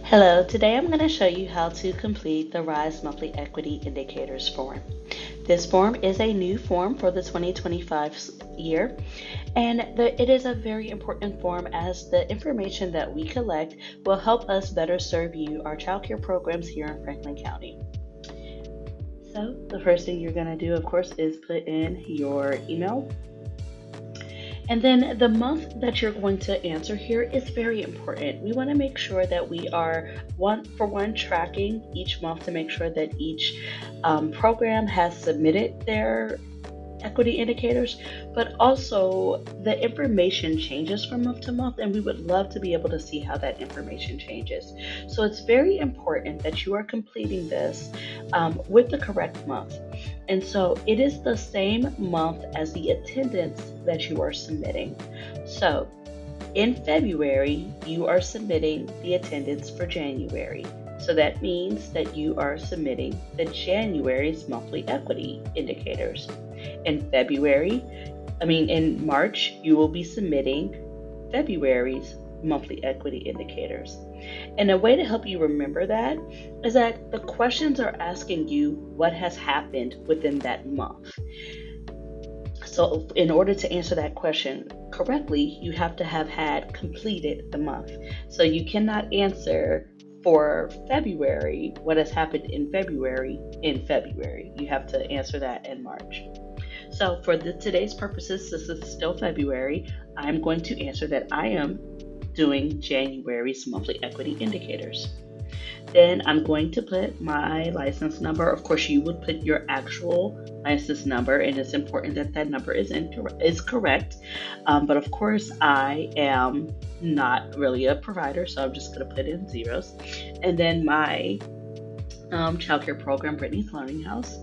Hello, today I'm going to show you how to complete the RISE Monthly Equity Indicators form. This form is a new form for the 2025 year, and it is a very important form as the information that we collect will help us better serve you, our child care programs here in Franklin County. So the first thing you're going to do, of course, is put in your email. And then the month that you're going to answer here is very important. We want to make sure that we are one tracking each month to make sure that each program has submitted their equity indicators, but also the information changes from month to month, and we would love to be able to see how that information changes. So it's very important that you are completing this with the correct month. And so it is the same month as the attendance that you are submitting. So in February, you are submitting the attendance for January. So that means that you are submitting the January's monthly equity indicators. In March, you will be submitting February's monthly equity indicators. And a way to help you remember that is that the questions are asking you what has happened within that month. So, in order to answer that question correctly, you have to have had completed the month. So, you cannot answer for February what has happened in February. You have to answer that in March. So, for today's purposes, this is still February, I'm going to answer that I am doing January's monthly equity indicators. Then I'm going to put my license number. Of course, you would put your actual license number, and it's important that that number is correct. But of course, I am not really a provider, so I'm just going to put in zeros. And then my childcare program, Brittany's Learning House.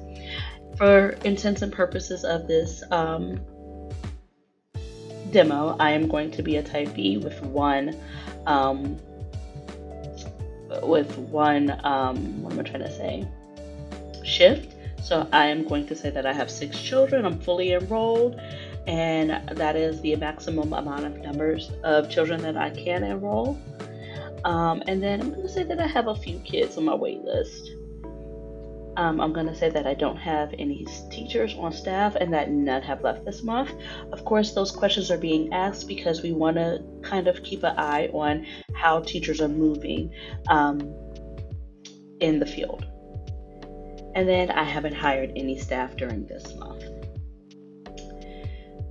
For intents and purposes of this demo, I am going to be a type B with one what am I trying to say, shift. So I am going to say that I have 6 children, I'm fully enrolled, and that is the maximum amount of numbers of children that I can enroll. And then I'm going to say that I have a few kids on my wait list. I'm going to say that I don't have any teachers on staff and that none have left this month. Of course, those questions are being asked because we want to kind of keep an eye on how teachers are moving in the field. And then I haven't hired any staff during this month.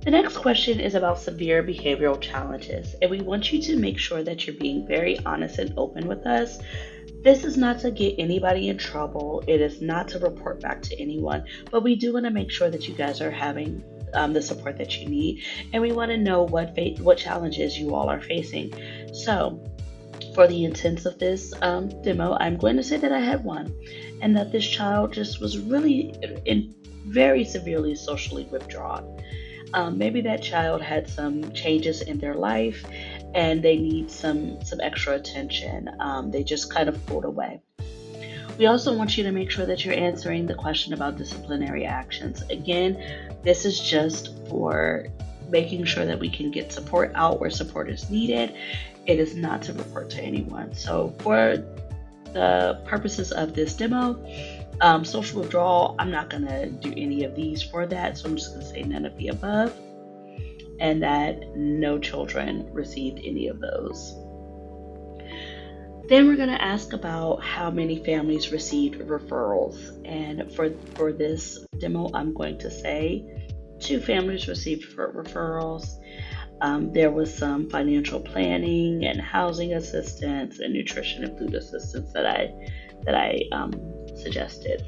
The next question is about severe behavioral challenges, and we want you to make sure that you're being very honest and open with us. This is not to get anybody in trouble. It is not to report back to anyone, but we do want to make sure that you guys are having the support that you need, and we want to know what challenges you all are facing. So, for the intents of this demo, I'm going to say that I had one, and that this child just was really very severely socially withdrawn. Maybe that child had some changes in their life and they need some extra attention. They just kind of pulled away. We also want you to make sure that you're answering the question about disciplinary actions. Again, this is just for making sure that we can get support out where support is needed. It is not to report to anyone. So for the purposes of this demo, social withdrawal, I'm not going to do any of these for that, so I'm just going to say none of the above, and that no children received any of those. Then we're going to ask about how many families received referrals, and for this demo, I'm going to say 2 families received referrals. There was some financial planning and housing assistance and nutrition and food assistance that I suggested.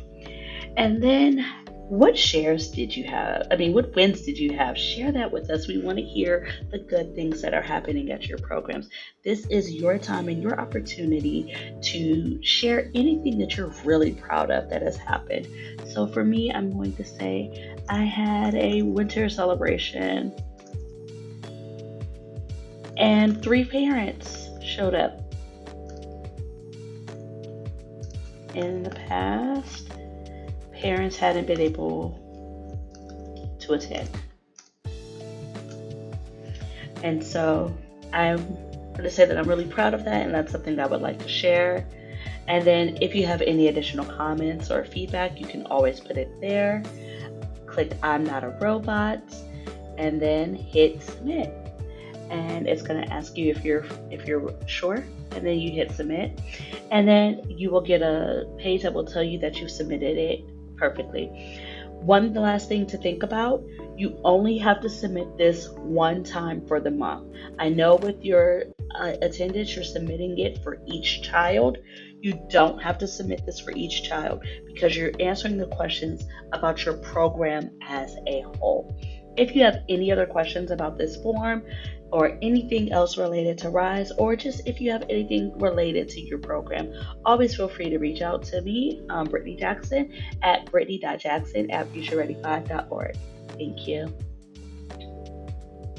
And then what shares did you have? What wins did you have? Share that with us. We want to hear the good things that are happening at your programs. This is your time and your opportunity to share anything that you're really proud of that has happened. So for me, I'm going to say I had a winter celebration and 3 parents showed up. In the past, parents hadn't been able to attend. And so I'm want to say that I'm really proud of that, and that's something I would like to share. And then if you have any additional comments or feedback, you can always put it there. Click I'm not a robot and then hit submit. And it's going to ask you if you're sure, and then you hit submit, and then you will get a page that will tell you that you submitted it perfectly. One last thing to think about, you only have to submit this one time for the month. I know with your attendance, you're submitting it for each child. You don't have to submit this for each child because you're answering the questions about your program as a whole. If you have any other questions about this form or anything else related to RISE, or just if you have anything related to your program, always feel free to reach out to me, Brittany Jackson, at brittany.jackson@futureready5.org. Thank you.